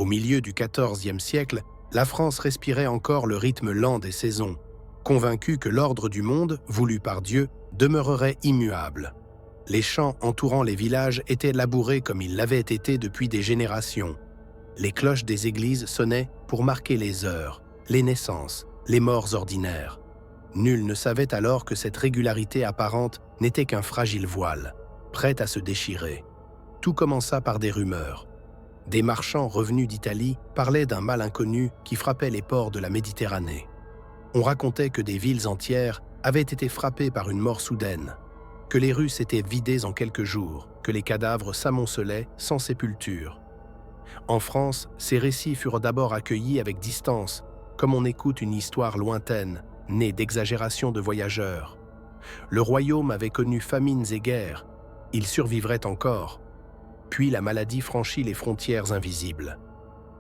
Au milieu du XIVe siècle, la France respirait encore le rythme lent des saisons, convaincue que l'ordre du monde, voulu par Dieu, demeurerait immuable. Les champs entourant les villages étaient labourés comme ils l'avaient été depuis des générations. Les cloches des églises sonnaient pour marquer les heures, les naissances, les morts ordinaires. Nul ne savait alors que cette régularité apparente n'était qu'un fragile voile, prêt à se déchirer. Tout commença par des rumeurs. Des marchands revenus d'Italie parlaient d'un mal inconnu qui frappait les ports de la Méditerranée. On racontait que des villes entières avaient été frappées par une mort soudaine, que les rues s'étaient vidées en quelques jours, que les cadavres s'amoncelaient sans sépulture. En France, ces récits furent d'abord accueillis avec distance, comme on écoute une histoire lointaine, née d'exagérations de voyageurs. Le royaume avait connu famines et guerres, il survivrait encore. Puis la maladie franchit les frontières invisibles.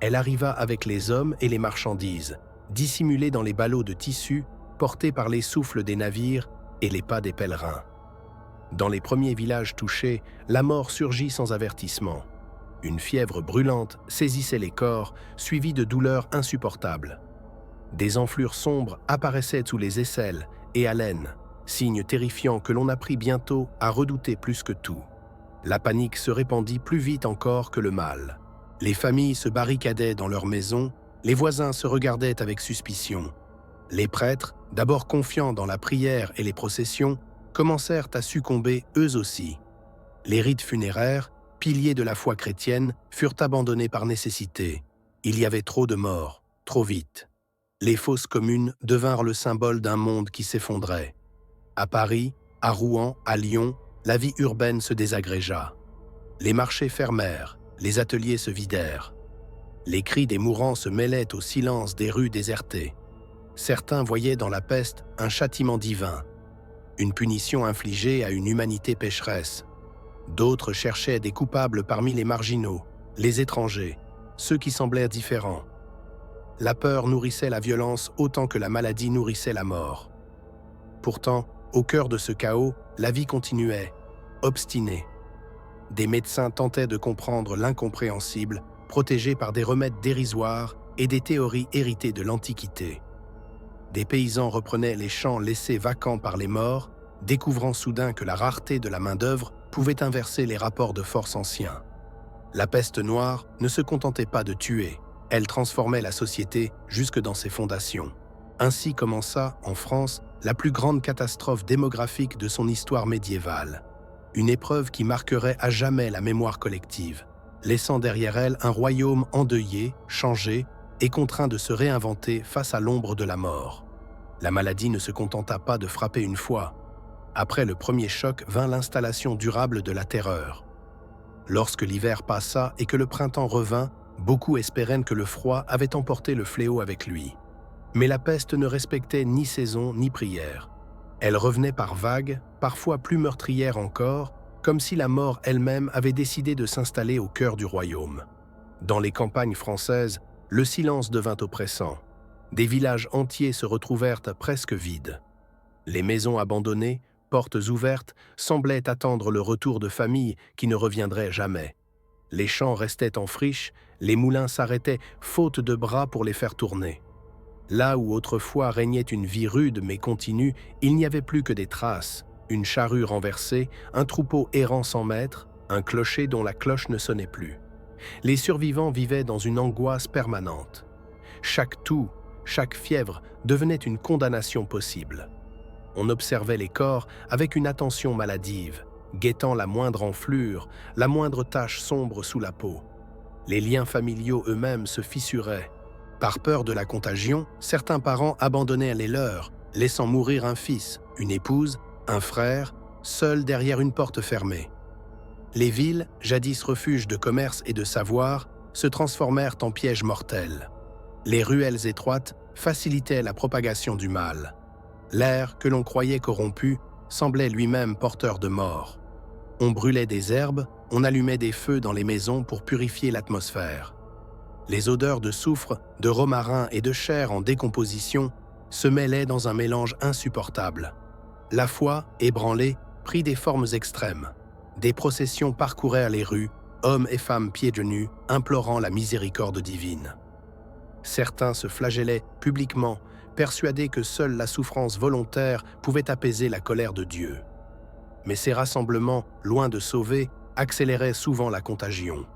Elle arriva avec les hommes et les marchandises, dissimulées dans les ballots de tissu portés par les souffles des navires et les pas des pèlerins. Dans les premiers villages touchés, la mort surgit sans avertissement. Une fièvre brûlante saisissait les corps, suivie de douleurs insupportables. Des enflures sombres apparaissaient sous les aisselles et à l'aine, signe terrifiant que l'on apprit bientôt à redouter plus que tout. La panique se répandit plus vite encore que le mal. Les familles se barricadaient dans leurs maisons, les voisins se regardaient avec suspicion. Les prêtres, d'abord confiants dans la prière et les processions, commencèrent à succomber eux aussi. Les rites funéraires, piliers de la foi chrétienne, furent abandonnés par nécessité. Il y avait trop de morts, trop vite. Les fosses communes devinrent le symbole d'un monde qui s'effondrait. À Paris, à Rouen, à Lyon, la vie urbaine se désagrégea. Les marchés fermèrent, les ateliers se vidèrent. Les cris des mourants se mêlaient au silence des rues désertées. Certains voyaient dans la peste un châtiment divin, une punition infligée à une humanité pécheresse. D'autres cherchaient des coupables parmi les marginaux, les étrangers, ceux qui semblaient différents. La peur nourrissait la violence autant que la maladie nourrissait la mort. Pourtant, au cœur de ce chaos, la vie continuait, obstinée. Des médecins tentaient de comprendre l'incompréhensible, protégés par des remèdes dérisoires et des théories héritées de l'Antiquité. Des paysans reprenaient les champs laissés vacants par les morts, découvrant soudain que la rareté de la main-d'œuvre pouvait inverser les rapports de force anciens. La peste noire ne se contentait pas de tuer, elle transformait la société jusque dans ses fondations. Ainsi commença, en France, la plus grande catastrophe démographique de son histoire médiévale. Une épreuve qui marquerait à jamais la mémoire collective, laissant derrière elle un royaume endeuillé, changé et contraint de se réinventer face à l'ombre de la mort. La maladie ne se contenta pas de frapper une fois. Après le premier choc vint l'installation durable de la terreur. Lorsque l'hiver passa et que le printemps revint, beaucoup espérèrent que le froid avait emporté le fléau avec lui. Mais la peste ne respectait ni saison ni prière. Elle revenait par vagues, parfois plus meurtrières encore, comme si la mort elle-même avait décidé de s'installer au cœur du royaume. Dans les campagnes françaises, le silence devint oppressant. Des villages entiers se retrouvèrent presque vides. Les maisons abandonnées, portes ouvertes, semblaient attendre le retour de familles qui ne reviendraient jamais. Les champs restaient en friche, les moulins s'arrêtaient, faute de bras pour les faire tourner. Là où autrefois régnait une vie rude mais continue, il n'y avait plus que des traces, une charrue renversée, un troupeau errant sans maître, un clocher dont la cloche ne sonnait plus. Les survivants vivaient dans une angoisse permanente. Chaque toux, chaque fièvre devenait une condamnation possible. On observait les corps avec une attention maladive, guettant la moindre enflure, la moindre tache sombre sous la peau. Les liens familiaux eux-mêmes se fissuraient. Par peur de la contagion, certains parents abandonnaient les leurs, laissant mourir un fils, une épouse, un frère, seuls derrière une porte fermée. Les villes, jadis refuges de commerce et de savoir, se transformèrent en pièges mortels. Les ruelles étroites facilitaient la propagation du mal. L'air, que l'on croyait corrompu, semblait lui-même porteur de mort. On brûlait des herbes, on allumait des feux dans les maisons pour purifier l'atmosphère. Les odeurs de soufre, de romarin et de chair en décomposition se mêlaient dans un mélange insupportable. La foi, ébranlée, prit des formes extrêmes. Des processions parcourèrent les rues, hommes et femmes pieds nus, implorant la miséricorde divine. Certains se flagellaient publiquement, persuadés que seule la souffrance volontaire pouvait apaiser la colère de Dieu. Mais ces rassemblements, loin de sauver, accéléraient souvent la contagion.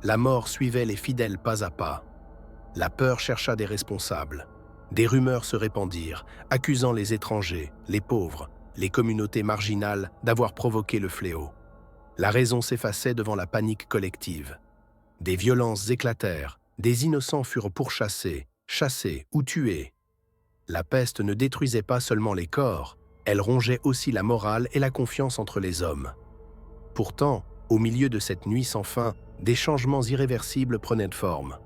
La mort suivait les fidèles pas à pas. La peur chercha des responsables. Des rumeurs se répandirent, accusant les étrangers, les pauvres, les communautés marginales d'avoir provoqué le fléau. La raison s'effaçait devant la panique collective. Des violences éclatèrent, des innocents furent pourchassés, chassés ou tués. La peste ne détruisait pas seulement les corps, elle rongeait aussi la morale et la confiance entre les hommes. Pourtant, au milieu de cette nuit sans fin, des changements irréversibles prenaient forme.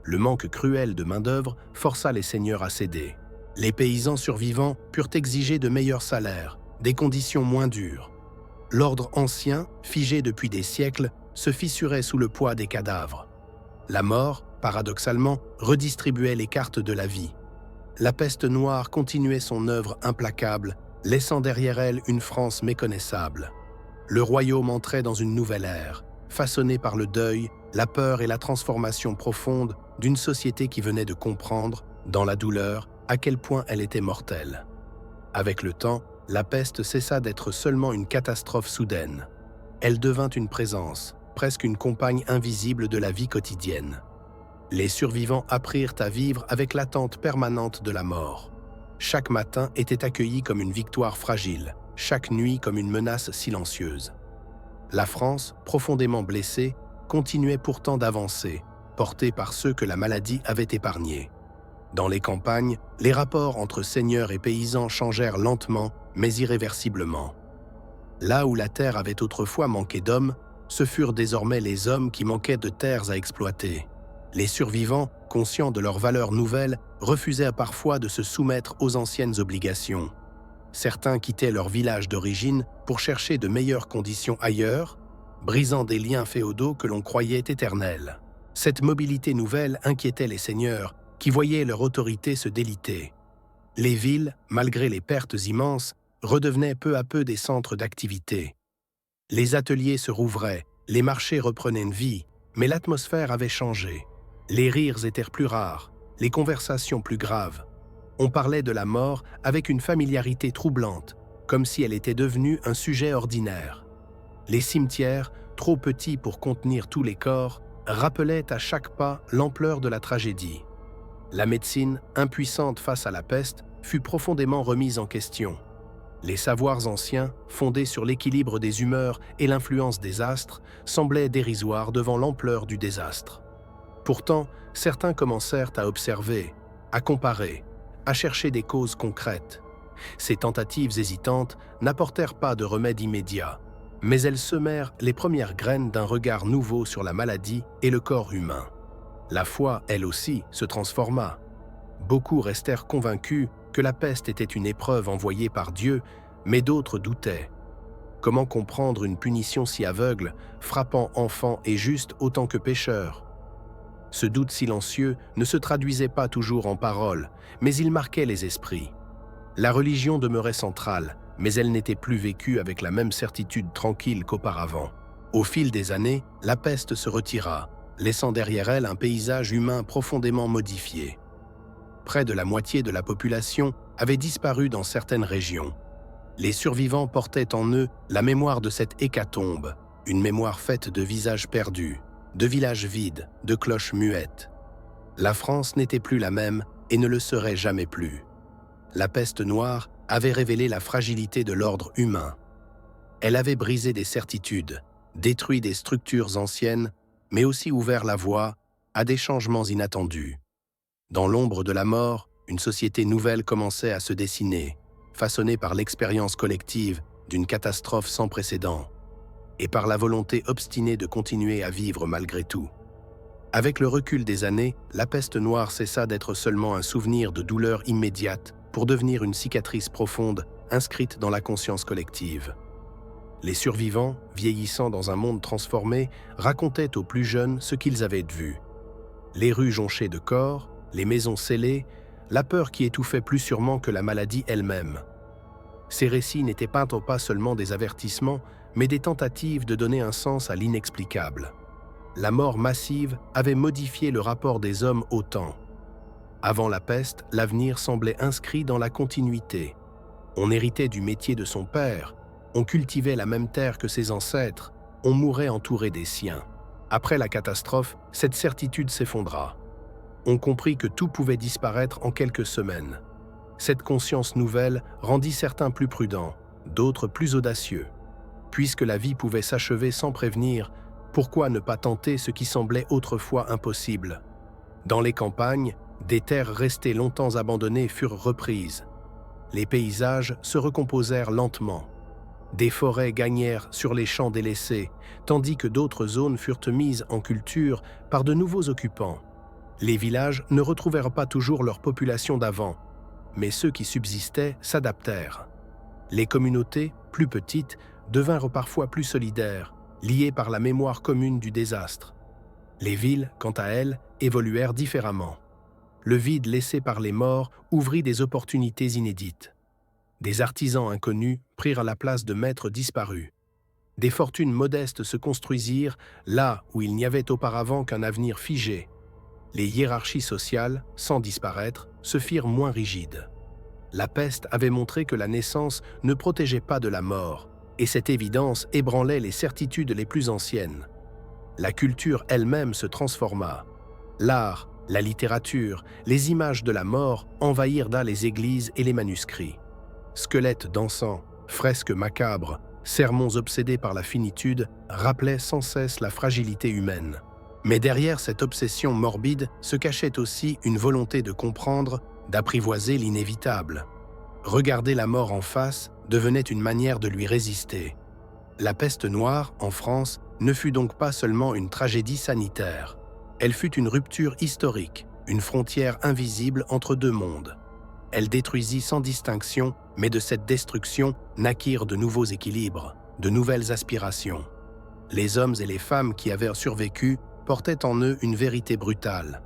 Le manque cruel de main-d'œuvre força les seigneurs à céder. Les paysans survivants purent exiger de meilleurs salaires, des conditions moins dures. L'ordre ancien, figé depuis des siècles, se fissurait sous le poids des cadavres. La mort, paradoxalement, redistribuait les cartes de la vie. La peste noire continuait son œuvre implacable, laissant derrière elle une France méconnaissable. Le royaume entrait dans une nouvelle ère, façonnée par le deuil, la peur et la transformation profonde d'une société qui venait de comprendre, dans la douleur, à quel point elle était mortelle. Avec le temps, la peste cessa d'être seulement une catastrophe soudaine. Elle devint une présence, presque une compagne invisible de la vie quotidienne. Les survivants apprirent à vivre avec l'attente permanente de la mort. Chaque matin était accueilli comme une victoire fragile, chaque nuit comme une menace silencieuse. La France, profondément blessée, continuait pourtant d'avancer, portée par ceux que la maladie avait épargnés. Dans les campagnes, les rapports entre seigneurs et paysans changèrent lentement, mais irréversiblement. Là où la terre avait autrefois manqué d'hommes, ce furent désormais les hommes qui manquaient de terres à exploiter. Les survivants, conscients de leurs valeurs nouvelles, refusaient parfois de se soumettre aux anciennes obligations. Certains quittaient leur village d'origine pour chercher de meilleures conditions ailleurs, brisant des liens féodaux que l'on croyait éternels. Cette mobilité nouvelle inquiétait les seigneurs, qui voyaient leur autorité se déliter. Les villes, malgré les pertes immenses, redevenaient peu à peu des centres d'activité. Les ateliers se rouvraient, les marchés reprenaient une vie, mais l'atmosphère avait changé. Les rires étaient plus rares, les conversations plus graves. On parlait de la mort avec une familiarité troublante, comme si elle était devenue un sujet ordinaire. Les cimetières, trop petits pour contenir tous les corps, rappelaient à chaque pas l'ampleur de la tragédie. La médecine, impuissante face à la peste, fut profondément remise en question. Les savoirs anciens, fondés sur l'équilibre des humeurs et l'influence des astres, semblaient dérisoires devant l'ampleur du désastre. Pourtant, certains commencèrent à observer, à comparer, à chercher des causes concrètes. Ces tentatives hésitantes n'apportèrent pas de remède immédiat, mais elles semèrent les premières graines d'un regard nouveau sur la maladie et le corps humain. La foi, elle aussi, se transforma. Beaucoup restèrent convaincus que la peste était une épreuve envoyée par Dieu, mais d'autres doutaient. Comment comprendre une punition si aveugle, frappant enfants et justes autant que pécheurs? Ce doute silencieux ne se traduisait pas toujours en paroles, mais il marquait les esprits. La religion demeurait centrale, mais elle n'était plus vécue avec la même certitude tranquille qu'auparavant. Au fil des années, la peste se retira, laissant derrière elle un paysage humain profondément modifié. Près de la moitié de la population avait disparu dans certaines régions. Les survivants portaient en eux la mémoire de cette hécatombe, une mémoire faite de visages perdus, de villages vides, de cloches muettes. La France n'était plus la même et ne le serait jamais plus. La peste noire avait révélé la fragilité de l'ordre humain. Elle avait brisé des certitudes, détruit des structures anciennes, mais aussi ouvert la voie à des changements inattendus. Dans l'ombre de la mort, une société nouvelle commençait à se dessiner, façonnée par l'expérience collective d'une catastrophe sans précédent, et par la volonté obstinée de continuer à vivre malgré tout. Avec le recul des années, la peste noire cessa d'être seulement un souvenir de douleur immédiate pour devenir une cicatrice profonde inscrite dans la conscience collective. Les survivants, vieillissant dans un monde transformé, racontaient aux plus jeunes ce qu'ils avaient vu. Les rues jonchées de corps, les maisons scellées, la peur qui étouffait plus sûrement que la maladie elle-même. Ces récits n'étaient pas seulement des avertissements, mais des tentatives de donner un sens à l'inexplicable. la mort massive avait modifié le rapport des hommes au temps. Avant la peste, l'avenir semblait inscrit dans la continuité. On héritait du métier de son père, on cultivait la même terre que ses ancêtres, on mourait entouré des siens. Après la catastrophe, cette certitude s'effondra. On comprit que tout pouvait disparaître en quelques semaines. Cette conscience nouvelle rendit certains plus prudents, d'autres plus audacieux. Puisque la vie pouvait s'achever sans prévenir, pourquoi ne pas tenter ce qui semblait autrefois impossible? Dans les campagnes, des terres restées longtemps abandonnées furent reprises. Les paysages se recomposèrent lentement. Des forêts gagnèrent sur les champs délaissés, tandis que d'autres zones furent mises en culture par de nouveaux occupants. Les villages ne retrouvèrent pas toujours leur population d'avant, mais ceux qui subsistaient s'adaptèrent. Les communautés, plus petites, devinrent parfois plus solidaires, liées par la mémoire commune du désastre. Les villes, quant à elles, évoluèrent différemment. Le vide laissé par les morts ouvrit des opportunités inédites. Des artisans inconnus prirent la place de maîtres disparus. Des fortunes modestes se construisirent là où il n'y avait auparavant qu'un avenir figé. Les hiérarchies sociales, sans disparaître, se firent moins rigides. La peste avait montré que la naissance ne protégeait pas de la mort, et cette évidence ébranlait les certitudes les plus anciennes. La culture elle-même se transforma. L'art, la littérature, les images de la mort envahirent les églises et les manuscrits. Squelettes dansants, fresques macabres, sermons obsédés par la finitude rappelaient sans cesse la fragilité humaine. Mais derrière cette obsession morbide se cachait aussi une volonté de comprendre, d'apprivoiser l'inévitable. Regarder la mort en face devenait une manière de lui résister. La peste noire, en France, ne fut donc pas seulement une tragédie sanitaire. Elle fut une rupture historique, une frontière invisible entre deux mondes. Elle détruisit sans distinction, mais de cette destruction naquirent de nouveaux équilibres, de nouvelles aspirations. Les hommes et les femmes qui avaient survécu portaient en eux une vérité brutale.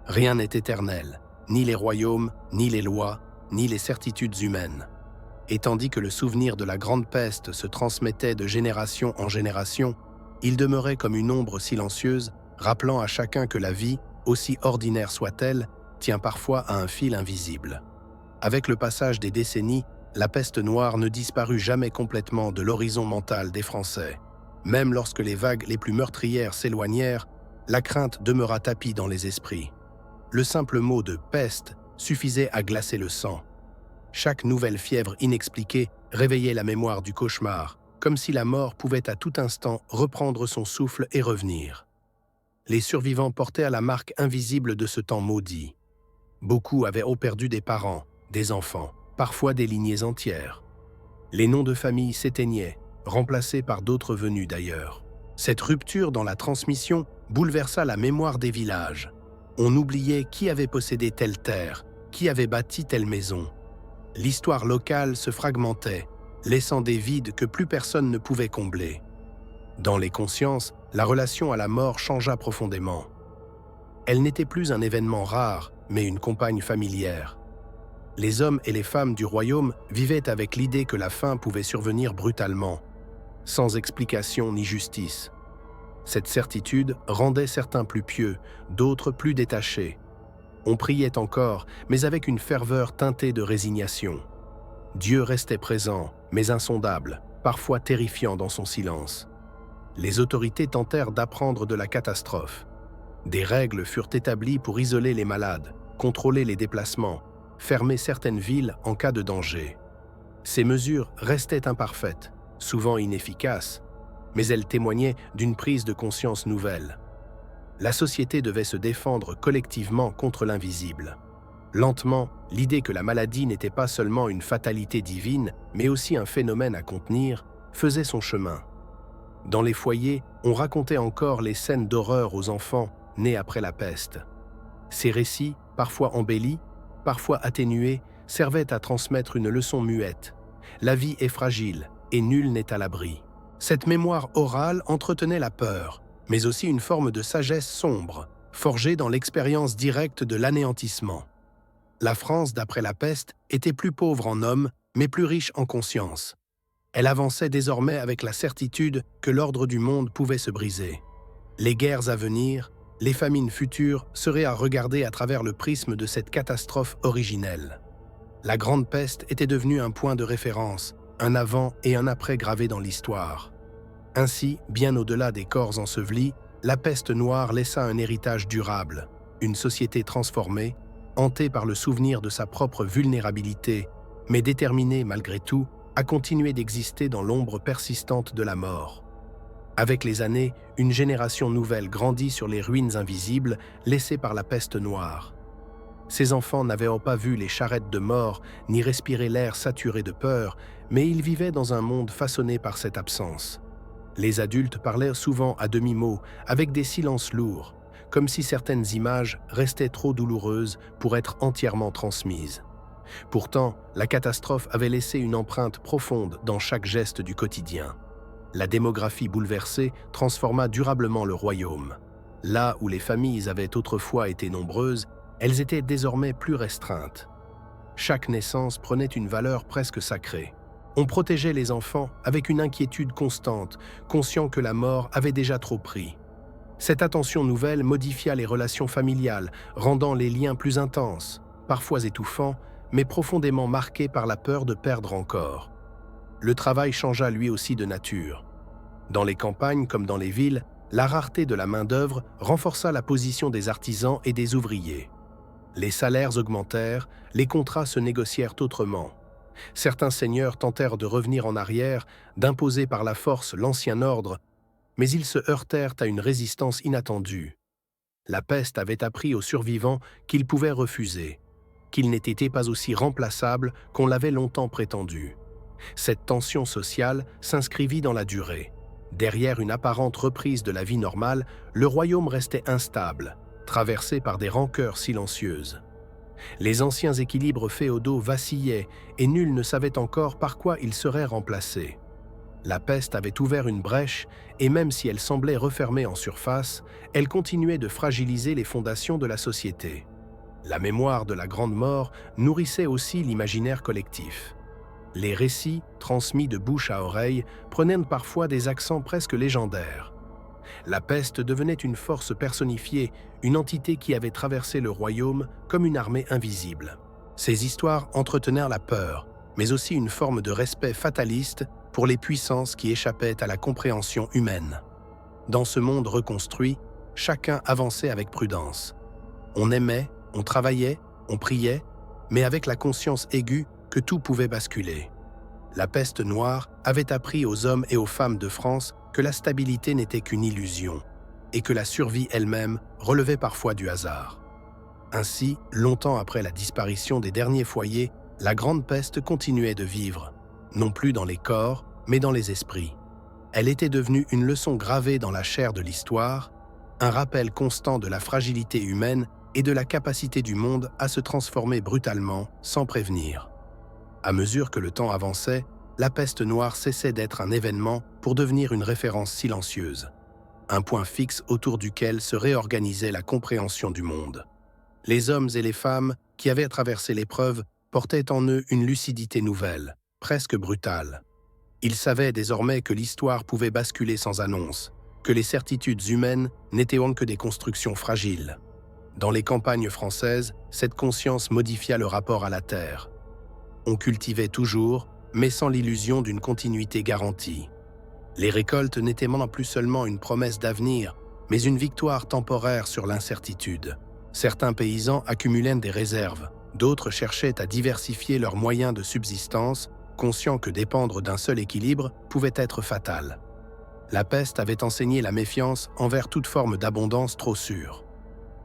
Rien n'est éternel, ni les royaumes, ni les lois, ni les certitudes humaines. Et tandis que le souvenir de la grande peste se transmettait de génération en génération, il demeurait comme une ombre silencieuse, rappelant à chacun que la vie, aussi ordinaire soit-elle, tient parfois à un fil invisible. Avec le passage des décennies, la peste noire ne disparut jamais complètement de l'horizon mental des Français. Même lorsque les vagues les plus meurtrières s'éloignèrent, la crainte demeura tapie dans les esprits. Le simple mot de « peste » suffisait à glacer le sang. Chaque nouvelle fièvre inexpliquée réveillait la mémoire du cauchemar, comme si la mort pouvait à tout instant reprendre son souffle et revenir. Les survivants portaient la marque invisible de ce temps maudit. Beaucoup avaient perdu des parents, des enfants, parfois des lignées entières. Les noms de famille s'éteignaient, remplacés par d'autres venus d'ailleurs. Cette rupture dans la transmission bouleversa la mémoire des villages. On oubliait qui avait possédé telle terre, qui avait bâti telle maison. L'histoire locale se fragmentait, laissant des vides que plus personne ne pouvait combler. Dans les consciences, la relation à la mort changea profondément. Elle n'était plus un événement rare, mais une compagne familière. Les hommes et les femmes du royaume vivaient avec l'idée que la fin pouvait survenir brutalement, sans explication ni justice. Cette certitude rendait certains plus pieux, d'autres plus détachés. On priait encore, mais avec une ferveur teintée de résignation. Dieu restait présent, mais insondable, parfois terrifiant dans son silence. Les autorités tentèrent d'apprendre de la catastrophe. Des règles furent établies pour isoler les malades, contrôler les déplacements, fermer certaines villes en cas de danger. Ces mesures restaient imparfaites, souvent inefficaces, mais elles témoignaient d'une prise de conscience nouvelle. La société devait se défendre collectivement contre l'invisible. Lentement, l'idée que la maladie n'était pas seulement une fatalité divine, mais aussi un phénomène à contenir, faisait son chemin. Dans les foyers, on racontait encore les scènes d'horreur aux enfants nés après la peste. Ces récits, parfois embellis, parfois atténués, servaient à transmettre une leçon muette. La vie est fragile et nul n'est à l'abri. Cette mémoire orale entretenait la peur, mais aussi une forme de sagesse sombre, forgée dans l'expérience directe de l'anéantissement. La France, d'après la peste, était plus pauvre en hommes, mais plus riche en conscience. Elle avançait désormais avec la certitude que l'ordre du monde pouvait se briser. Les guerres à venir, les famines futures seraient à regarder à travers le prisme de cette catastrophe originelle. La Grande Peste était devenue un point de référence, un avant et un après gravé dans l'histoire. Ainsi, bien au-delà des corps ensevelis, la peste noire laissa un héritage durable, une société transformée, hantée par le souvenir de sa propre vulnérabilité, mais déterminée malgré tout à continuer d'exister dans l'ombre persistante de la mort. Avec les années, une génération nouvelle grandit sur les ruines invisibles laissées par la peste noire. Ces enfants n'avaient pas vu les charrettes de mort ni respiré l'air saturé de peur, mais ils vivaient dans un monde façonné par cette absence. Les adultes parlaient souvent à demi-mot, avec des silences lourds, comme si certaines images restaient trop douloureuses pour être entièrement transmises. Pourtant, la catastrophe avait laissé une empreinte profonde dans chaque geste du quotidien. La démographie bouleversée transforma durablement le royaume. Là où les familles avaient autrefois été nombreuses, elles étaient désormais plus restreintes. Chaque naissance prenait une valeur presque sacrée. On protégeait les enfants avec une inquiétude constante, conscient que la mort avait déjà trop pris. Cette attention nouvelle modifia les relations familiales, rendant les liens plus intenses, parfois étouffants, mais profondément marqués par la peur de perdre encore. Le travail changea lui aussi de nature. Dans les campagnes comme dans les villes, la rareté de la main-d'œuvre renforça la position des artisans et des ouvriers. Les salaires augmentèrent, les contrats se négocièrent autrement. Certains seigneurs tentèrent de revenir en arrière, d'imposer par la force l'ancien ordre, mais ils se heurtèrent à une résistance inattendue. La peste avait appris aux survivants qu'ils pouvaient refuser, qu'ils n'étaient pas aussi remplaçables qu'on l'avait longtemps prétendu. Cette tension sociale s'inscrivit dans la durée. Derrière une apparente reprise de la vie normale, le royaume restait instable, traversé par des rancœurs silencieuses. Les anciens équilibres féodaux vacillaient et nul ne savait encore par quoi ils seraient remplacés. La peste avait ouvert une brèche et même si elle semblait refermée en surface, elle continuait de fragiliser les fondations de la société. La mémoire de la Grande Mort nourrissait aussi l'imaginaire collectif. Les récits, transmis de bouche à oreille, prenaient parfois des accents presque légendaires. La peste devenait une force personnifiée, une entité qui avait traversé le royaume comme une armée invisible. Ces histoires entretenèrent la peur, mais aussi une forme de respect fataliste pour les puissances qui échappaient à la compréhension humaine. Dans ce monde reconstruit, chacun avançait avec prudence. On aimait, on travaillait, on priait, mais avec la conscience aiguë que tout pouvait basculer. La peste noire avait appris aux hommes et aux femmes de France que la stabilité n'était qu'une illusion et que la survie elle-même relevait parfois du hasard. Ainsi, longtemps après la disparition des derniers foyers, la Grande Peste continuait de vivre, non plus dans les corps, mais dans les esprits. Elle était devenue une leçon gravée dans la chair de l'histoire, un rappel constant de la fragilité humaine et de la capacité du monde à se transformer brutalement, sans prévenir. À mesure que le temps avançait, la peste noire cessait d'être un événement pour devenir une référence silencieuse, un point fixe autour duquel se réorganisait la compréhension du monde. Les hommes et les femmes qui avaient traversé l'épreuve portaient en eux une lucidité nouvelle, presque brutale. Ils savaient désormais que l'histoire pouvait basculer sans annonce, que les certitudes humaines n'étaient que des constructions fragiles. Dans les campagnes françaises, cette conscience modifia le rapport à la terre. On cultivait toujours, mais sans l'illusion d'une continuité garantie. Les récoltes n'étaient plus seulement une promesse d'avenir, mais une victoire temporaire sur l'incertitude. Certains paysans accumulaient des réserves, d'autres cherchaient à diversifier leurs moyens de subsistance, conscients que dépendre d'un seul équilibre pouvait être fatal. La peste avait enseigné la méfiance envers toute forme d'abondance trop sûre.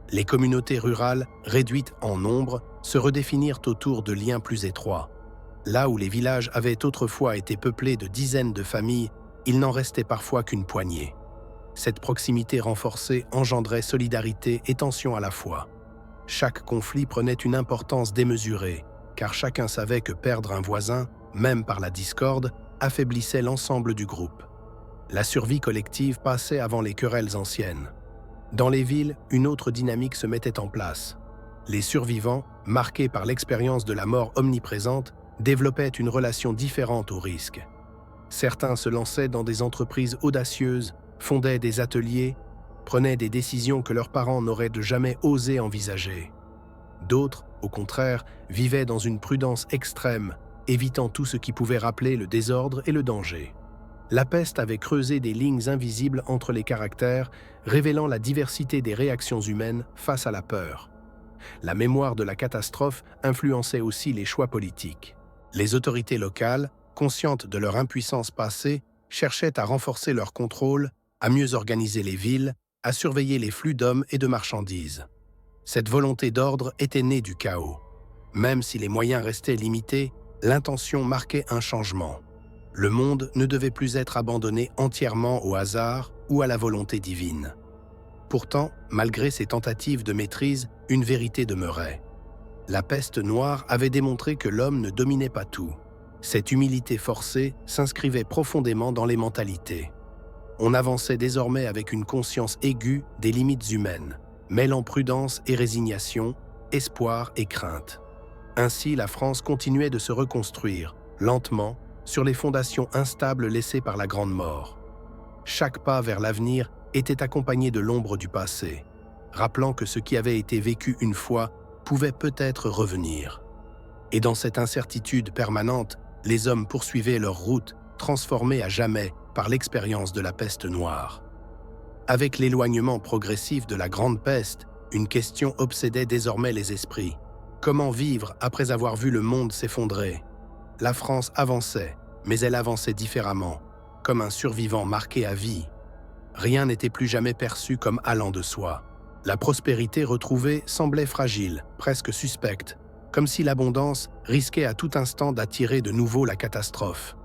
Les communautés rurales, réduites en nombre, se redéfinirent autour de liens plus étroits. Là où les villages avaient autrefois été peuplés de dizaines de familles, il n'en restait parfois qu'une poignée. Cette proximité renforcée engendrait solidarité et tension à la fois. Chaque conflit prenait une importance démesurée, car chacun savait que perdre un voisin, même par la discorde, affaiblissait l'ensemble du groupe. La survie collective passait avant les querelles anciennes. Dans les villes, une autre dynamique se mettait en place. Les survivants, marqués par l'expérience de la mort omniprésente, développaient une relation différente au risque. Certains se lançaient dans des entreprises audacieuses, fondaient des ateliers, prenaient des décisions que leurs parents n'auraient jamais osé envisager. D'autres, au contraire, vivaient dans une prudence extrême, évitant tout ce qui pouvait rappeler le désordre et le danger. La peste avait creusé des lignes invisibles entre les caractères, révélant la diversité des réactions humaines face à la peur. La mémoire de la catastrophe influençait aussi les choix politiques. Les autorités locales, conscientes de leur impuissance passée, cherchaient à renforcer leur contrôle, à mieux organiser les villes, à surveiller les flux d'hommes et de marchandises. Cette volonté d'ordre était née du chaos. Même si les moyens restaient limités, l'intention marquait un changement. Le monde ne devait plus être abandonné entièrement au hasard ou à la volonté divine. Pourtant, malgré ces tentatives de maîtrise, une vérité demeurait. La peste noire avait démontré que l'homme ne dominait pas tout. Cette humilité forcée s'inscrivait profondément dans les mentalités. On avançait désormais avec une conscience aiguë des limites humaines, mêlant prudence et résignation, espoir et crainte. Ainsi, la France continuait de se reconstruire, lentement, sur les fondations instables laissées par la Grande Mort. Chaque pas vers l'avenir était accompagné de l'ombre du passé, rappelant que ce qui avait été vécu une fois pouvait peut-être revenir. Et dans cette incertitude permanente, les hommes poursuivaient leur route, transformés à jamais par l'expérience de la peste noire. Avec l'éloignement progressif de la Grande Peste, une question obsédait désormais les esprits. Comment vivre après avoir vu le monde s'effondrer? La France avançait, mais elle avançait différemment, comme un survivant marqué à vie. Rien n'était plus jamais perçu comme allant de soi. La prospérité retrouvée semblait fragile, presque suspecte, comme si l'abondance risquait à tout instant d'attirer de nouveau la catastrophe.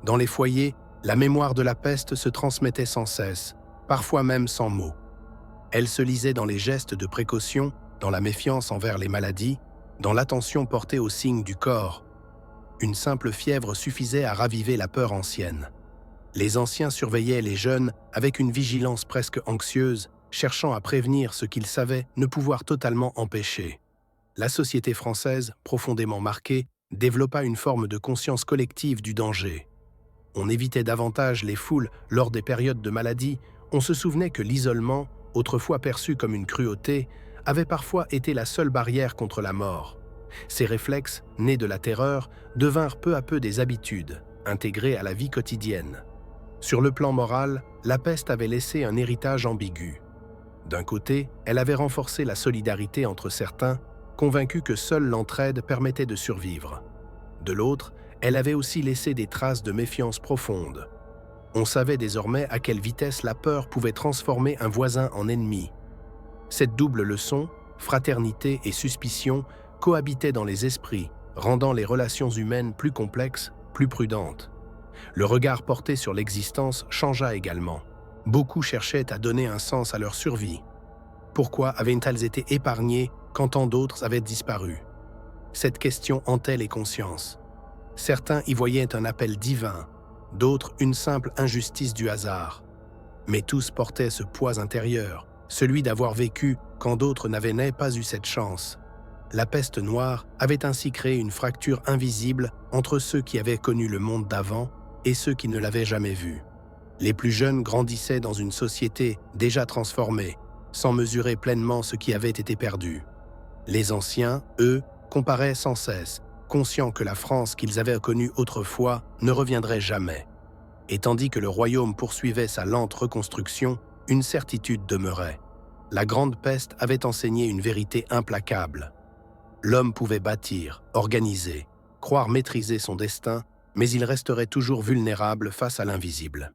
Dans les foyers, la mémoire de la peste se transmettait sans cesse, parfois même sans mots. Elle se lisait dans les gestes de précaution, dans la méfiance envers les maladies, dans l'attention portée aux signes du corps. Une simple fièvre suffisait à raviver la peur ancienne. Les anciens surveillaient les jeunes avec une vigilance presque anxieuse, cherchant à prévenir ce qu'ils savaient ne pouvoir totalement empêcher. La société française, profondément marquée, développa une forme de conscience collective du danger. On évitait davantage les foules lors des périodes de maladie, on se souvenait que l'isolement, autrefois perçu comme une cruauté, avait parfois été la seule barrière contre la mort. Ces réflexes, nés de la terreur, devinrent peu à peu des habitudes, intégrées à la vie quotidienne. Sur le plan moral, la peste avait laissé un héritage ambigu. D'un côté, elle avait renforcé la solidarité entre certains, convaincus que seule l'entraide permettait de survivre. De l'autre, elle avait aussi laissé des traces de méfiance profonde. On savait désormais à quelle vitesse la peur pouvait transformer un voisin en ennemi. Cette double leçon, fraternité et suspicion, cohabitaient dans les esprits, rendant les relations humaines plus complexes, plus prudentes. Le regard porté sur l'existence changea également. Beaucoup cherchaient à donner un sens à leur survie. Pourquoi avaient-elles été épargnées quand tant d'autres avaient disparu? Cette question hantait les consciences. Certains y voyaient un appel divin, d'autres une simple injustice du hasard. Mais tous portaient ce poids intérieur, celui d'avoir vécu quand d'autres n'avaient pas eu cette chance. La peste noire avait ainsi créé une fracture invisible entre ceux qui avaient connu le monde d'avant et ceux qui ne l'avaient jamais vu. Les plus jeunes grandissaient dans une société déjà transformée, sans mesurer pleinement ce qui avait été perdu. Les anciens, eux, comparaient sans cesse, conscients que la France qu'ils avaient connue autrefois ne reviendrait jamais. Et tandis que le royaume poursuivait sa lente reconstruction, une certitude demeurait. La Grande Peste avait enseigné une vérité implacable. L'homme pouvait bâtir, organiser, croire maîtriser son destin, mais il resterait toujours vulnérable face à l'invisible.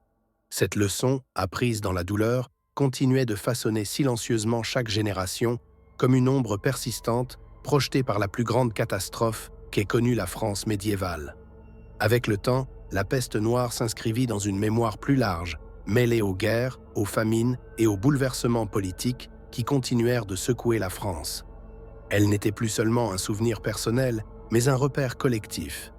Cette leçon, apprise dans la douleur, continuait de façonner silencieusement chaque génération, comme une ombre persistante projetée par la plus grande catastrophe qu'ait connue la France médiévale. Avec le temps, la peste noire s'inscrivit dans une mémoire plus large, mêlée aux guerres, aux famines et aux bouleversements politiques qui continuèrent de secouer la France. Elle n'était plus seulement un souvenir personnel, mais un repère collectif,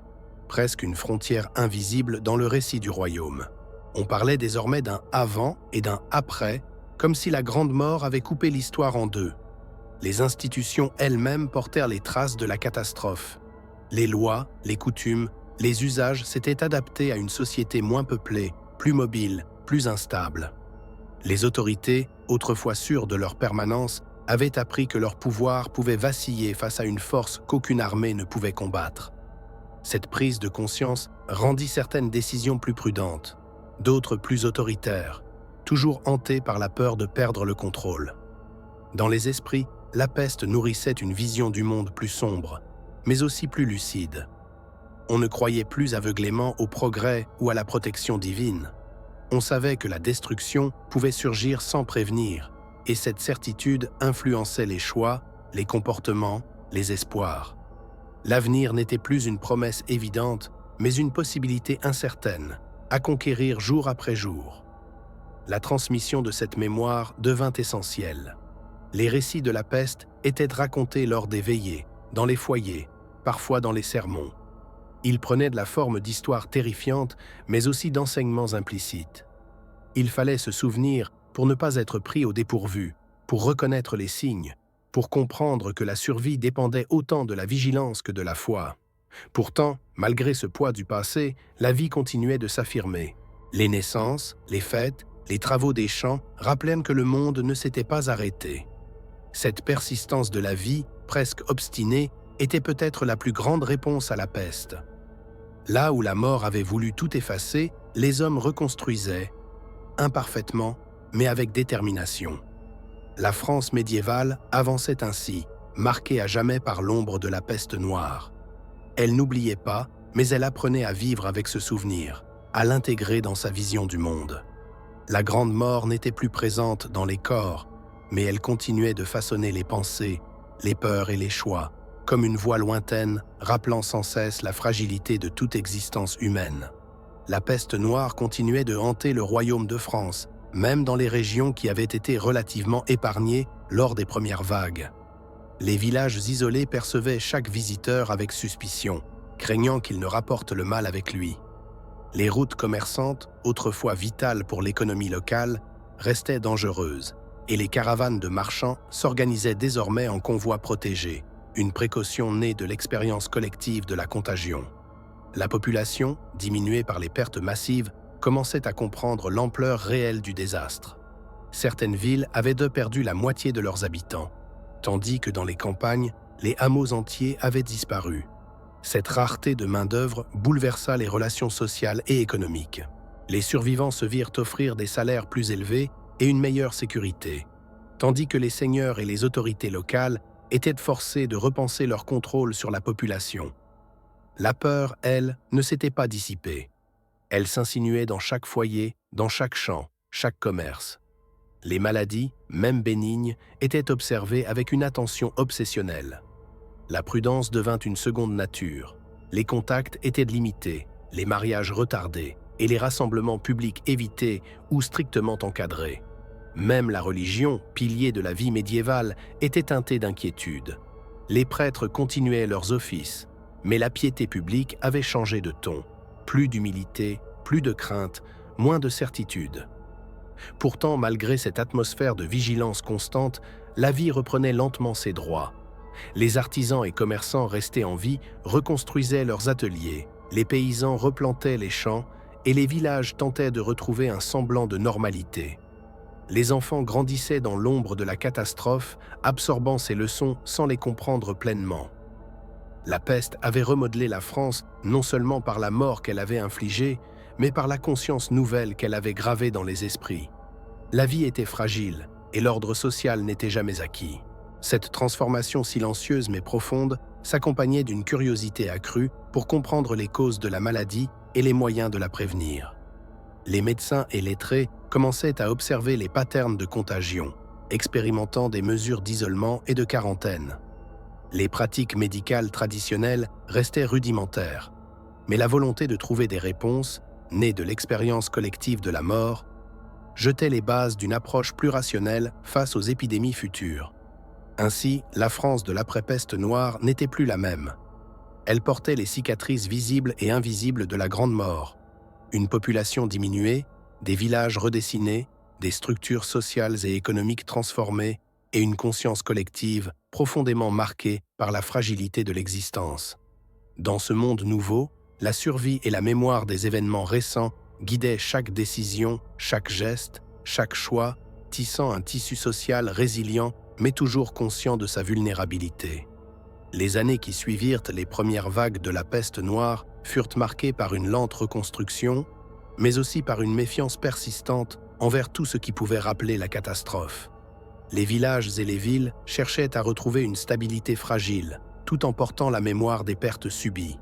presque une frontière invisible dans le récit du royaume. On parlait désormais d'un avant et d'un après, comme si la Grande Mort avait coupé l'histoire en deux. Les institutions elles-mêmes portèrent les traces de la catastrophe. Les lois, les coutumes, les usages s'étaient adaptés à une société moins peuplée, plus mobile, plus instable. Les autorités, autrefois sûres de leur permanence, avaient appris que leur pouvoir pouvait vaciller face à une force qu'aucune armée ne pouvait combattre. Cette prise de conscience rendit certaines décisions plus prudentes, d'autres plus autoritaires, toujours hantées par la peur de perdre le contrôle. Dans les esprits, la peste nourrissait une vision du monde plus sombre, mais aussi plus lucide. On ne croyait plus aveuglément au progrès ou à la protection divine. On savait que la destruction pouvait surgir sans prévenir, et cette certitude influençait les choix, les comportements, les espoirs. L'avenir n'était plus une promesse évidente, mais une possibilité incertaine, à conquérir jour après jour. La transmission de cette mémoire devint essentielle. Les récits de la peste étaient racontés lors des veillées, dans les foyers, parfois dans les sermons. Ils prenaient de la forme d'histoires terrifiantes, mais aussi d'enseignements implicites. Il fallait se souvenir pour ne pas être pris au dépourvu, pour reconnaître les signes, pour comprendre que la survie dépendait autant de la vigilance que de la foi. Pourtant, malgré ce poids du passé, la vie continuait de s'affirmer. Les naissances, les fêtes, les travaux des champs rappelaient que le monde ne s'était pas arrêté. Cette persistance de la vie, presque obstinée, était peut-être la plus grande réponse à la peste. Là où la mort avait voulu tout effacer, les hommes reconstruisaient, imparfaitement, mais avec détermination. La France médiévale avançait ainsi, marquée à jamais par l'ombre de la peste noire. Elle n'oubliait pas, mais elle apprenait à vivre avec ce souvenir, à l'intégrer dans sa vision du monde. La grande mort n'était plus présente dans les corps, mais elle continuait de façonner les pensées, les peurs et les choix, comme une voix lointaine rappelant sans cesse la fragilité de toute existence humaine. La peste noire continuait de hanter le royaume de France, même dans les régions qui avaient été relativement épargnées lors des premières vagues. Les villages isolés percevaient chaque visiteur avec suspicion, craignant qu'il ne rapporte le mal avec lui. Les routes commerçantes, autrefois vitales pour l'économie locale, restaient dangereuses, et les caravanes de marchands s'organisaient désormais en convois protégés, une précaution née de l'expérience collective de la contagion. La population, diminuée par les pertes massives, commençait à comprendre l'ampleur réelle du désastre. Certaines villes avaient perdu la moitié de leurs habitants, tandis que dans les campagnes, les hameaux entiers avaient disparu. Cette rareté de main-d'œuvre bouleversa les relations sociales et économiques. Les survivants se virent offrir des salaires plus élevés et une meilleure sécurité, tandis que les seigneurs et les autorités locales étaient forcés de repenser leur contrôle sur la population. La peur, elle, ne s'était pas dissipée. Elle s'insinuait dans chaque foyer, dans chaque champ, chaque commerce. Les maladies, même bénignes, étaient observées avec une attention obsessionnelle. La prudence devint une seconde nature. Les contacts étaient limités, les mariages retardés et les rassemblements publics évités ou strictement encadrés. Même la religion, pilier de la vie médiévale, était teintée d'inquiétude. Les prêtres continuaient leurs offices, mais la piété publique avait changé de ton. Plus d'humilité, plus de crainte, moins de certitude. Pourtant, malgré cette atmosphère de vigilance constante, la vie reprenait lentement ses droits. Les artisans et commerçants restés en vie reconstruisaient leurs ateliers, les paysans replantaient les champs et les villages tentaient de retrouver un semblant de normalité. Les enfants grandissaient dans l'ombre de la catastrophe, absorbant ces leçons sans les comprendre pleinement. La peste avait remodelé la France non seulement par la mort qu'elle avait infligée, mais par la conscience nouvelle qu'elle avait gravée dans les esprits. La vie était fragile et l'ordre social n'était jamais acquis. Cette transformation silencieuse mais profonde s'accompagnait d'une curiosité accrue pour comprendre les causes de la maladie et les moyens de la prévenir. Les médecins et lettrés commençaient à observer les patterns de contagion, expérimentant des mesures d'isolement et de quarantaine. Les pratiques médicales traditionnelles restaient rudimentaires, mais la volonté de trouver des réponses, née de l'expérience collective de la mort, jetait les bases d'une approche plus rationnelle face aux épidémies futures. Ainsi, la France de l'après-peste noire n'était plus la même. Elle portait les cicatrices visibles et invisibles de la Grande Mort. Une population diminuée, des villages redessinés, des structures sociales et économiques transformées et une conscience collective profondément marquée par la fragilité de l'existence. Dans ce monde nouveau, la survie et la mémoire des événements récents guidaient chaque décision, chaque geste, chaque choix tissant un tissu social résilient mais toujours conscient de sa vulnérabilité. Les années qui suivirent les premières vagues de la peste noire furent marquées par une lente reconstruction, mais aussi par une méfiance persistante envers tout ce qui pouvait rappeler la catastrophe. Les villages et les villes cherchaient à retrouver une stabilité fragile, tout en portant la mémoire des pertes subies.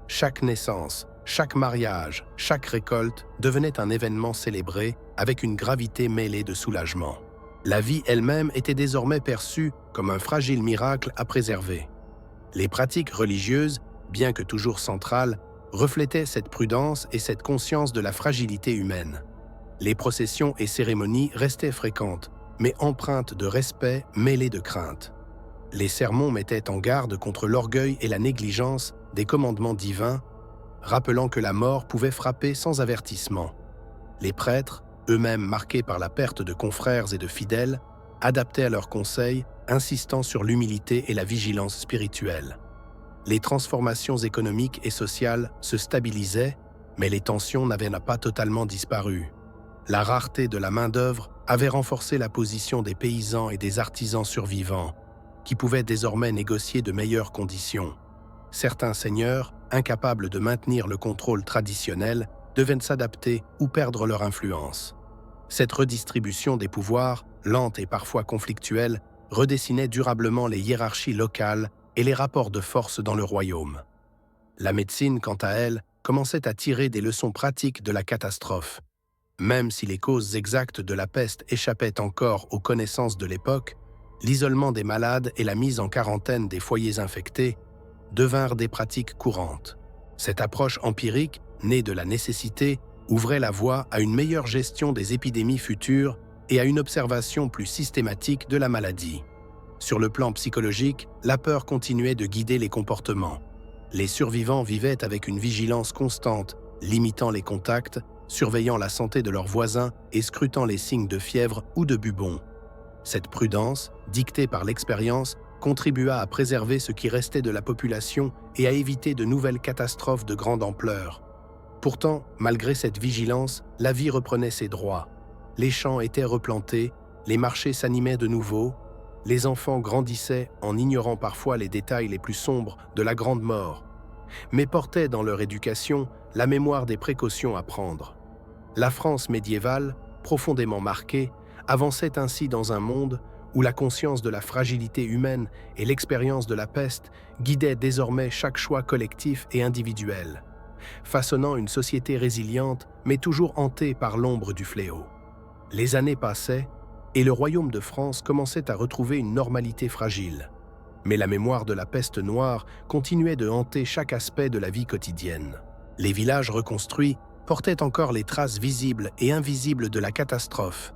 Chaque naissance, chaque mariage, chaque récolte devenait un événement célébré avec une gravité mêlée de soulagement. La vie elle-même était désormais perçue comme un fragile miracle à préserver. Les pratiques religieuses, bien que toujours centrales, reflétaient cette prudence et cette conscience de la fragilité humaine. Les processions et cérémonies restaient fréquentes, mais empreintes de respect mêlées de crainte. Les sermons mettaient en garde contre l'orgueil et la négligence des commandements divins, rappelant que la mort pouvait frapper sans avertissement. Les prêtres, eux-mêmes marqués par la perte de confrères et de fidèles, adaptaient leurs conseils, insistant sur l'humilité et la vigilance spirituelle. Les transformations économiques et sociales se stabilisaient, mais les tensions n'avaient pas totalement disparu. La rareté de la main-d'œuvre avait renforcé la position des paysans et des artisans survivants, qui pouvaient désormais négocier de meilleures conditions. Certains seigneurs, incapables de maintenir le contrôle traditionnel, devaient s'adapter ou perdre leur influence. Cette redistribution des pouvoirs, lente et parfois conflictuelle, redessinait durablement les hiérarchies locales et les rapports de force dans le royaume. La médecine, quant à elle, commençait à tirer des leçons pratiques de la catastrophe. Même si les causes exactes de la peste échappaient encore aux connaissances de l'époque, l'isolement des malades et la mise en quarantaine des foyers infectés devinrent des pratiques courantes. Cette approche empirique, née de la nécessité, ouvrait la voie à une meilleure gestion des épidémies futures et à une observation plus systématique de la maladie. Sur le plan psychologique, la peur continuait de guider les comportements. Les survivants vivaient avec une vigilance constante, limitant les contacts, surveillant la santé de leurs voisins et scrutant les signes de fièvre ou de bubon. Cette prudence, dictée par l'expérience, contribua à préserver ce qui restait de la population et à éviter de nouvelles catastrophes de grande ampleur. Pourtant, malgré cette vigilance, la vie reprenait ses droits. Les champs étaient replantés, les marchés s'animaient de nouveau, les enfants grandissaient en ignorant parfois les détails les plus sombres de la Grande Mort, mais portaient dans leur éducation la mémoire des précautions à prendre. La France médiévale, profondément marquée, avançait ainsi dans un monde où la conscience de la fragilité humaine et l'expérience de la peste guidaient désormais chaque choix collectif et individuel, façonnant une société résiliente mais toujours hantée par l'ombre du fléau. Les années passaient et le royaume de France commençait à retrouver une normalité fragile. Mais la mémoire de la peste noire continuait de hanter chaque aspect de la vie quotidienne. Les villages reconstruits portaient encore les traces visibles et invisibles de la catastrophe.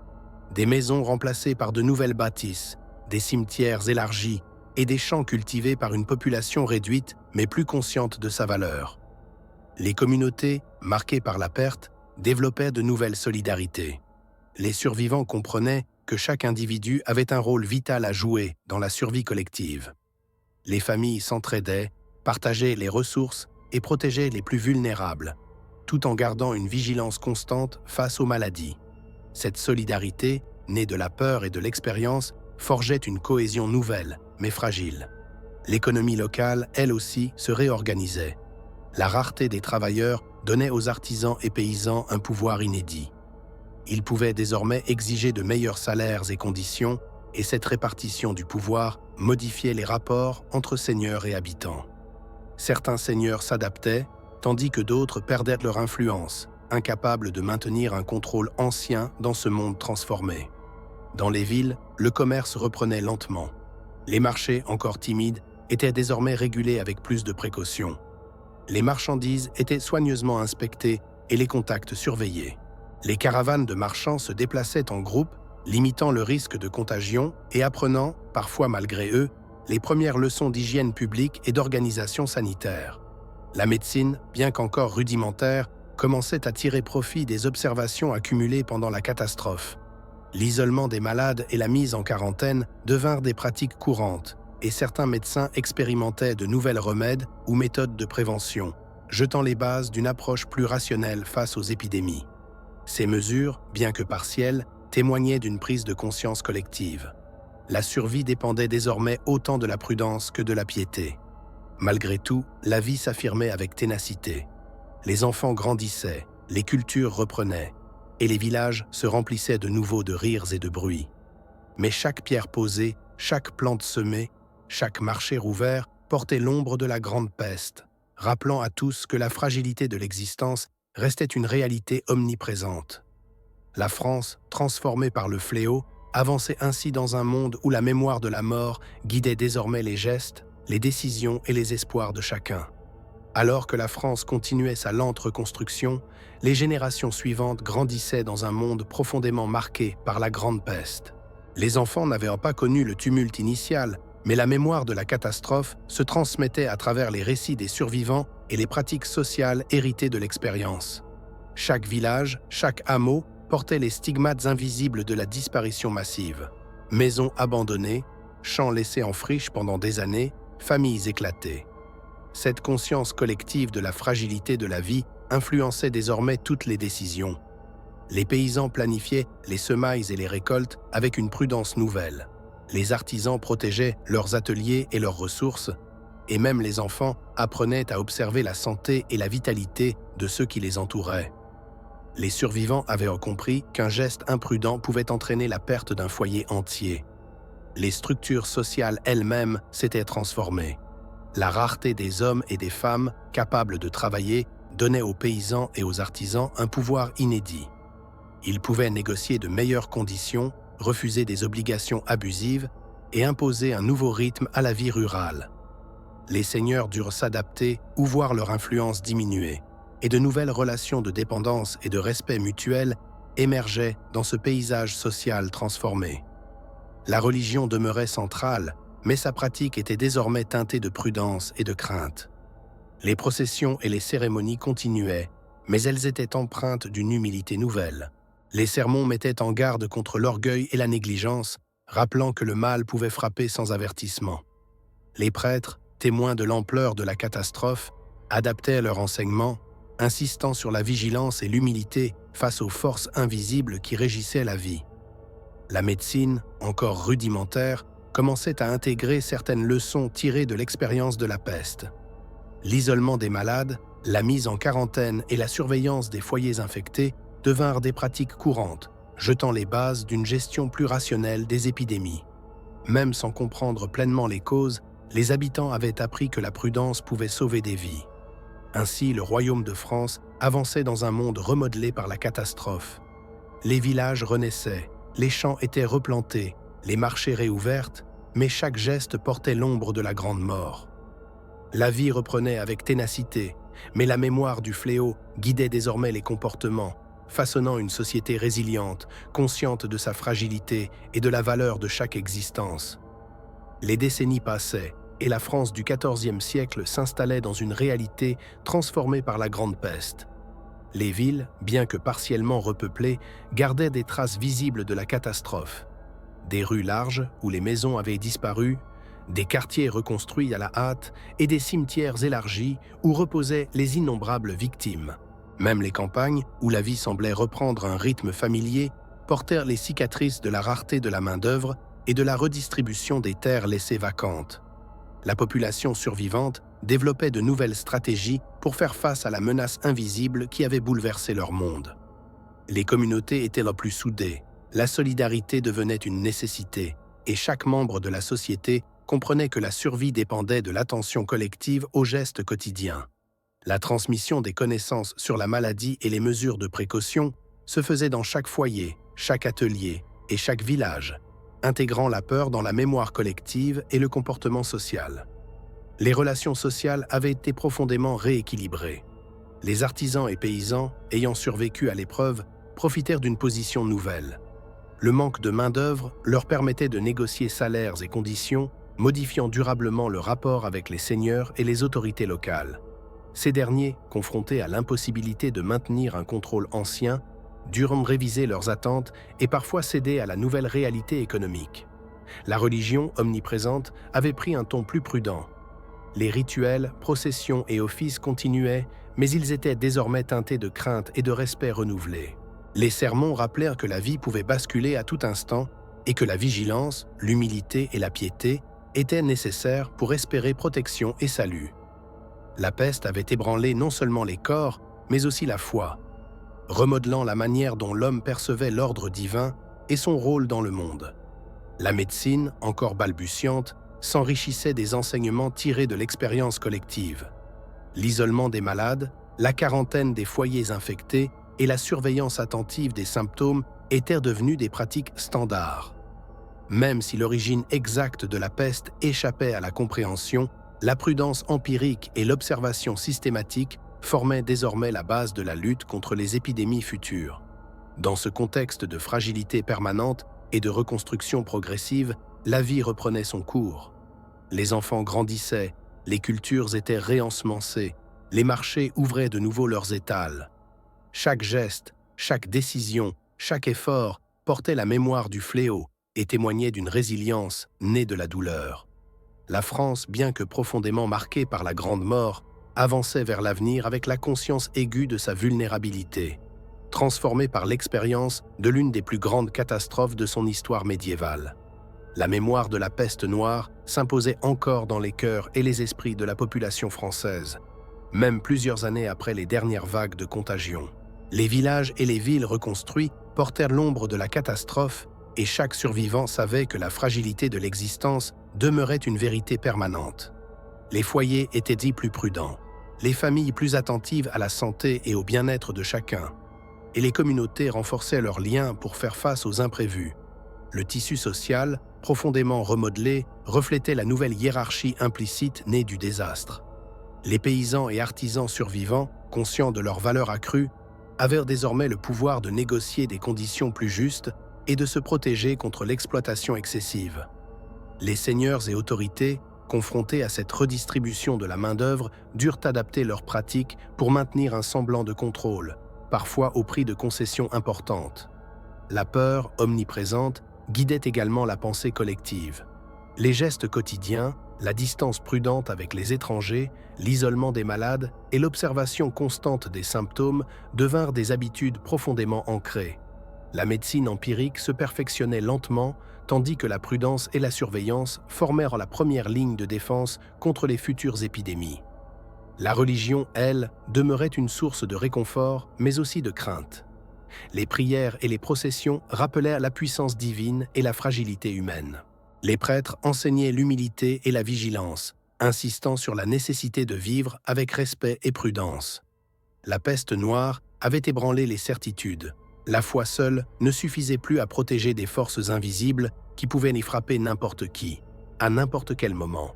Des maisons remplacées par de nouvelles bâtisses, des cimetières élargis et des champs cultivés par une population réduite mais plus consciente de sa valeur. Les communautés, marquées par la perte, développaient de nouvelles solidarités. Les survivants comprenaient que chaque individu avait un rôle vital à jouer dans la survie collective. Les familles s'entraidaient, partageaient les ressources et protégeaient les plus vulnérables, tout en gardant une vigilance constante face aux maladies. Cette solidarité, née de la peur et de l'expérience, forgeait une cohésion nouvelle, mais fragile. L'économie locale, elle aussi, se réorganisait. La rareté des travailleurs donnait aux artisans et paysans un pouvoir inédit. Ils pouvaient désormais exiger de meilleurs salaires et conditions, et cette répartition du pouvoir modifiait les rapports entre seigneurs et habitants. Certains seigneurs s'adaptaient, tandis que d'autres perdaient leur influence, incapables de maintenir un contrôle ancien dans ce monde transformé. Dans les villes, le commerce reprenait lentement. Les marchés, encore timides, étaient désormais régulés avec plus de précautions. Les marchandises étaient soigneusement inspectées et les contacts surveillés. Les caravanes de marchands se déplaçaient en groupe, limitant le risque de contagion et apprenant, parfois malgré eux, les premières leçons d'hygiène publique et d'organisation sanitaire. La médecine, bien qu'encore rudimentaire, commençait à tirer profit des observations accumulées pendant la catastrophe. L'isolement des malades et la mise en quarantaine devinrent des pratiques courantes, et certains médecins expérimentaient de nouvelles remèdes ou méthodes de prévention, jetant les bases d'une approche plus rationnelle face aux épidémies. Ces mesures, bien que partielles, témoignaient d'une prise de conscience collective. La survie dépendait désormais autant de la prudence que de la piété. Malgré tout, la vie s'affirmait avec ténacité. Les enfants grandissaient, les cultures reprenaient, et les villages se remplissaient de nouveau de rires et de bruits. Mais chaque pierre posée, chaque plante semée, chaque marché rouvert portait l'ombre de la grande peste, rappelant à tous que la fragilité de l'existence restait une réalité omniprésente. La France, transformée par le fléau, avançait ainsi dans un monde où la mémoire de la mort guidait désormais les gestes, les décisions et les espoirs de chacun. Alors que la France continuait sa lente reconstruction, les générations suivantes grandissaient dans un monde profondément marqué par la Grande Peste. Les enfants n'avaient pas connu le tumulte initial, mais la mémoire de la catastrophe se transmettait à travers les récits des survivants et les pratiques sociales héritées de l'expérience. Chaque village, chaque hameau portait les stigmates invisibles de la disparition massive. Maisons abandonnées, champs laissés en friche pendant des années, familles éclatées. Cette conscience collective de la fragilité de la vie influençait désormais toutes les décisions. Les paysans planifiaient les semailles et les récoltes avec une prudence nouvelle. Les artisans protégeaient leurs ateliers et leurs ressources, et même les enfants apprenaient à observer la santé et la vitalité de ceux qui les entouraient. Les survivants avaient compris qu'un geste imprudent pouvait entraîner la perte d'un foyer entier. Les structures sociales elles-mêmes s'étaient transformées. La rareté des hommes et des femmes capables de travailler donnait aux paysans et aux artisans un pouvoir inédit. Ils pouvaient négocier de meilleures conditions, refuser des obligations abusives et imposer un nouveau rythme à la vie rurale. Les seigneurs durent s'adapter ou voir leur influence diminuer, et de nouvelles relations de dépendance et de respect mutuel émergeaient dans ce paysage social transformé. La religion demeurait centrale, mais sa pratique était désormais teintée de prudence et de crainte. Les processions et les cérémonies continuaient, mais elles étaient empreintes d'une humilité nouvelle. Les sermons mettaient en garde contre l'orgueil et la négligence, rappelant que le mal pouvait frapper sans avertissement. Les prêtres, témoins de l'ampleur de la catastrophe, adaptaient leur enseignement, insistant sur la vigilance et l'humilité face aux forces invisibles qui régissaient la vie. La médecine, encore rudimentaire, commençait à intégrer certaines leçons tirées de l'expérience de la peste. L'isolement des malades, la mise en quarantaine et la surveillance des foyers infectés devinrent des pratiques courantes, jetant les bases d'une gestion plus rationnelle des épidémies. Même sans comprendre pleinement les causes, les habitants avaient appris que la prudence pouvait sauver des vies. Ainsi, le royaume de France avançait dans un monde remodelé par la catastrophe. Les villages renaissaient, les champs étaient replantés, les marchés réouverts, mais chaque geste portait l'ombre de la grande mort. La vie reprenait avec ténacité, mais la mémoire du fléau guidait désormais les comportements, façonnant une société résiliente, consciente de sa fragilité et de la valeur de chaque existence. Les décennies passaient, et la France du XIVe siècle s'installait dans une réalité transformée par la Grande Peste. Les villes, bien que partiellement repeuplées, gardaient des traces visibles de la catastrophe. Des rues larges où les maisons avaient disparu, des quartiers reconstruits à la hâte et des cimetières élargis où reposaient les innombrables victimes. Même les campagnes, où la vie semblait reprendre un rythme familier, portèrent les cicatrices de la rareté de la main-d'œuvre et de la redistribution des terres laissées vacantes. La population survivante développait de nouvelles stratégies pour faire face à la menace invisible qui avait bouleversé leur monde. Les communautés étaient plus soudées, la solidarité devenait une nécessité, et chaque membre de la société comprenait que la survie dépendait de l'attention collective aux gestes quotidiens. La transmission des connaissances sur la maladie et les mesures de précaution se faisait dans chaque foyer, chaque atelier et chaque village, intégrant la peur dans la mémoire collective et le comportement social. Les relations sociales avaient été profondément rééquilibrées. Les artisans et paysans, ayant survécu à l'épreuve, profitèrent d'une position nouvelle. Le manque de main-d'œuvre leur permettait de négocier salaires et conditions, modifiant durablement le rapport avec les seigneurs et les autorités locales. Ces derniers, confrontés à l'impossibilité de maintenir un contrôle ancien, durent réviser leurs attentes et parfois céder à la nouvelle réalité économique. La religion, omniprésente, avait pris un ton plus prudent. Les rituels, processions et offices continuaient, mais ils étaient désormais teintés de crainte et de respect renouvelé. Les sermons rappelèrent que la vie pouvait basculer à tout instant et que la vigilance, l'humilité et la piété étaient nécessaires pour espérer protection et salut. La peste avait ébranlé non seulement les corps, mais aussi la foi, remodelant la manière dont l'homme percevait l'ordre divin et son rôle dans le monde. La médecine, encore balbutiante, s'enrichissait des enseignements tirés de l'expérience collective. L'isolement des malades, la quarantaine des foyers infectés et la surveillance attentive des symptômes étaient devenus des pratiques standards. Même si l'origine exacte de la peste échappait à la compréhension, la prudence empirique et l'observation systématique formaient désormais la base de la lutte contre les épidémies futures. Dans ce contexte de fragilité permanente et de reconstruction progressive, la vie reprenait son cours. Les enfants grandissaient, les cultures étaient réensemencées, les marchés ouvraient de nouveau leurs étals. Chaque geste, chaque décision, chaque effort portait la mémoire du fléau et témoignait d'une résilience née de la douleur. La France, bien que profondément marquée par la Grande Mort, avançait vers l'avenir avec la conscience aiguë de sa vulnérabilité, transformée par l'expérience de l'une des plus grandes catastrophes de son histoire médiévale. La mémoire de la peste noire s'imposait encore dans les cœurs et les esprits de la population française, même plusieurs années après les dernières vagues de contagion. Les villages et les villes reconstruits portèrent l'ombre de la catastrophe et chaque survivant savait que la fragilité de l'existence demeurait une vérité permanente. Les foyers étaient dits plus prudents, les familles plus attentives à la santé et au bien-être de chacun, et les communautés renforçaient leurs liens pour faire face aux imprévus. Le tissu social, profondément remodelé, reflétait la nouvelle hiérarchie implicite née du désastre. Les paysans et artisans survivants, conscients de leur valeur accrue, avaient désormais le pouvoir de négocier des conditions plus justes et de se protéger contre l'exploitation excessive. Les seigneurs et autorités, confrontés à cette redistribution de la main-d'œuvre, durent adapter leurs pratiques pour maintenir un semblant de contrôle, parfois au prix de concessions importantes. La peur, omniprésente, guidait également la pensée collective. Les gestes quotidiens, la distance prudente avec les étrangers, l'isolement des malades et l'observation constante des symptômes devinrent des habitudes profondément ancrées. La médecine empirique se perfectionnait lentement, tandis que la prudence et la surveillance formèrent la première ligne de défense contre les futures épidémies. La religion, elle, demeurait une source de réconfort, mais aussi de crainte. Les prières et les processions rappelaient la puissance divine et la fragilité humaine. Les prêtres enseignaient l'humilité et la vigilance, insistant sur la nécessité de vivre avec respect et prudence. La peste noire avait ébranlé les certitudes. La foi seule ne suffisait plus à protéger des forces invisibles qui pouvaient y frapper n'importe qui, à n'importe quel moment.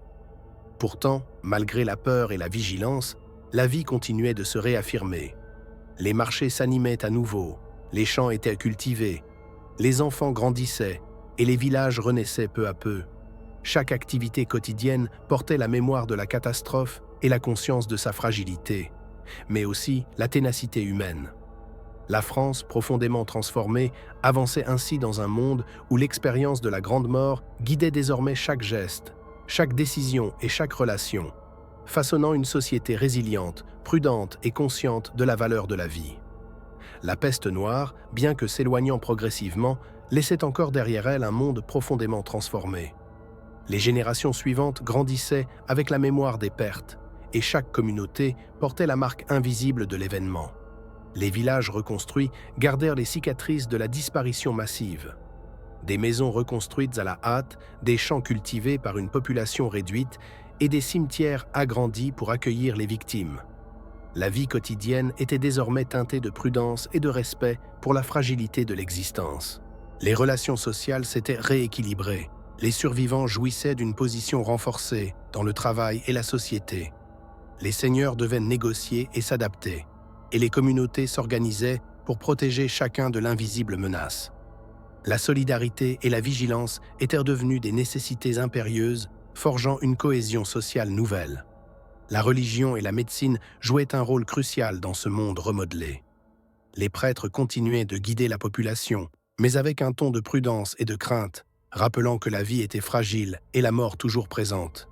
Pourtant, malgré la peur et la vigilance, la vie continuait de se réaffirmer. Les marchés s'animaient à nouveau, les champs étaient cultivés, les enfants grandissaient et les villages renaissaient peu à peu. Chaque activité quotidienne portait la mémoire de la catastrophe et la conscience de sa fragilité, mais aussi la ténacité humaine. La France, profondément transformée, avançait ainsi dans un monde où l'expérience de la Grande Mort guidait désormais chaque geste, chaque décision et chaque relation, façonnant une société résiliente, prudente et consciente de la valeur de la vie. La peste noire, bien que s'éloignant progressivement, laissait encore derrière elle un monde profondément transformé. Les générations suivantes grandissaient avec la mémoire des pertes, et chaque communauté portait la marque invisible de l'événement. Les villages reconstruits gardèrent les cicatrices de la disparition massive. Des maisons reconstruites à la hâte, des champs cultivés par une population réduite et des cimetières agrandis pour accueillir les victimes. La vie quotidienne était désormais teintée de prudence et de respect pour la fragilité de l'existence. Les relations sociales s'étaient rééquilibrées. Les survivants jouissaient d'une position renforcée dans le travail et la société. Les seigneurs devaient négocier et s'adapter, et les communautés s'organisaient pour protéger chacun de l'invisible menace. La solidarité et la vigilance étaient devenues des nécessités impérieuses, forgeant une cohésion sociale nouvelle. La religion et la médecine jouaient un rôle crucial dans ce monde remodelé. Les prêtres continuaient de guider la population, mais avec un ton de prudence et de crainte, rappelant que la vie était fragile et la mort toujours présente.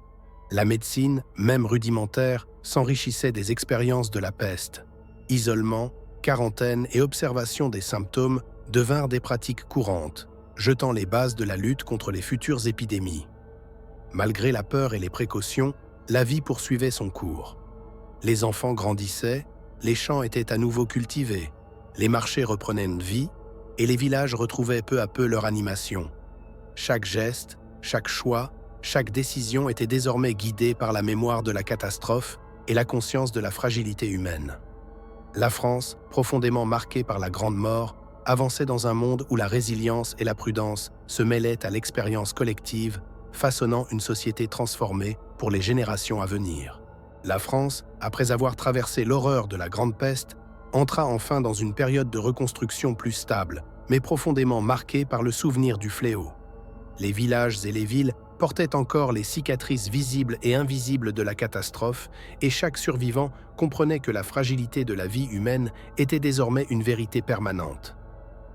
La médecine, même rudimentaire, s'enrichissait des expériences de la peste. Isolement, quarantaine et observation des symptômes devinrent des pratiques courantes, jetant les bases de la lutte contre les futures épidémies. Malgré la peur et les précautions, la vie poursuivait son cours. Les enfants grandissaient, les champs étaient à nouveau cultivés, les marchés reprenaient une vie et les villages retrouvaient peu à peu leur animation. Chaque geste, chaque choix, chaque décision était désormais guidée par la mémoire de la catastrophe et la conscience de la fragilité humaine. La France, profondément marquée par la Grande Mort, avançait dans un monde où la résilience et la prudence se mêlaient à l'expérience collective, façonnant une société transformée pour les générations à venir. La France, après avoir traversé l'horreur de la Grande Peste, entra enfin dans une période de reconstruction plus stable, mais profondément marquée par le souvenir du fléau. Les villages et les villes portaient encore les cicatrices visibles et invisibles de la catastrophe, et chaque survivant comprenait que la fragilité de la vie humaine était désormais une vérité permanente.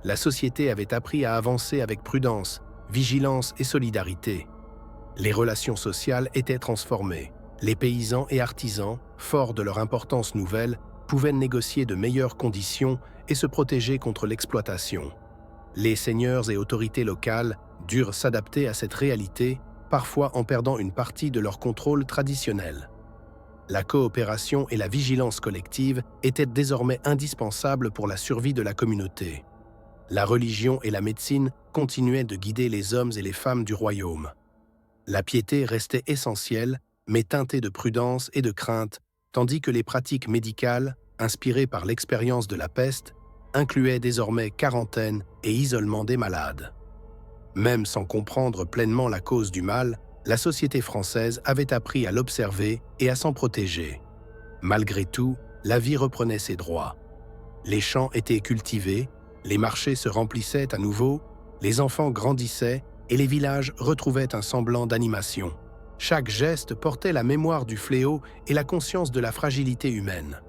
La société avait appris à avancer avec prudence, vigilance et solidarité. Les relations sociales étaient transformées. Les paysans et artisans, forts de leur importance nouvelle, pouvaient négocier de meilleures conditions et se protéger contre l'exploitation. Les seigneurs et autorités locales durent s'adapter à cette réalité, parfois en perdant une partie de leur contrôle traditionnel. La coopération et la vigilance collective étaient désormais indispensables pour la survie de la communauté. La religion et la médecine continuaient de guider les hommes et les femmes du royaume. La piété restait essentielle, mais teintée de prudence et de crainte, tandis que les pratiques médicales, inspirées par l'expérience de la peste, incluaient désormais quarantaine et isolement des malades. Même sans comprendre pleinement la cause du mal, la société française avait appris à l'observer et à s'en protéger. Malgré tout, la vie reprenait ses droits. Les champs étaient cultivés, les marchés se remplissaient à nouveau, les enfants grandissaient et les villages retrouvaient un semblant d'animation. Chaque geste portait la mémoire du fléau et la conscience de la fragilité humaine.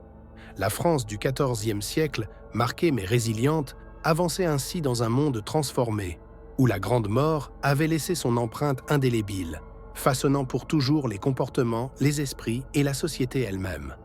La France du XIVe siècle, marquée mais résiliente, avançait ainsi dans un monde transformé, où la Grande Mort avait laissé son empreinte indélébile, façonnant pour toujours les comportements, les esprits et la société elle-même.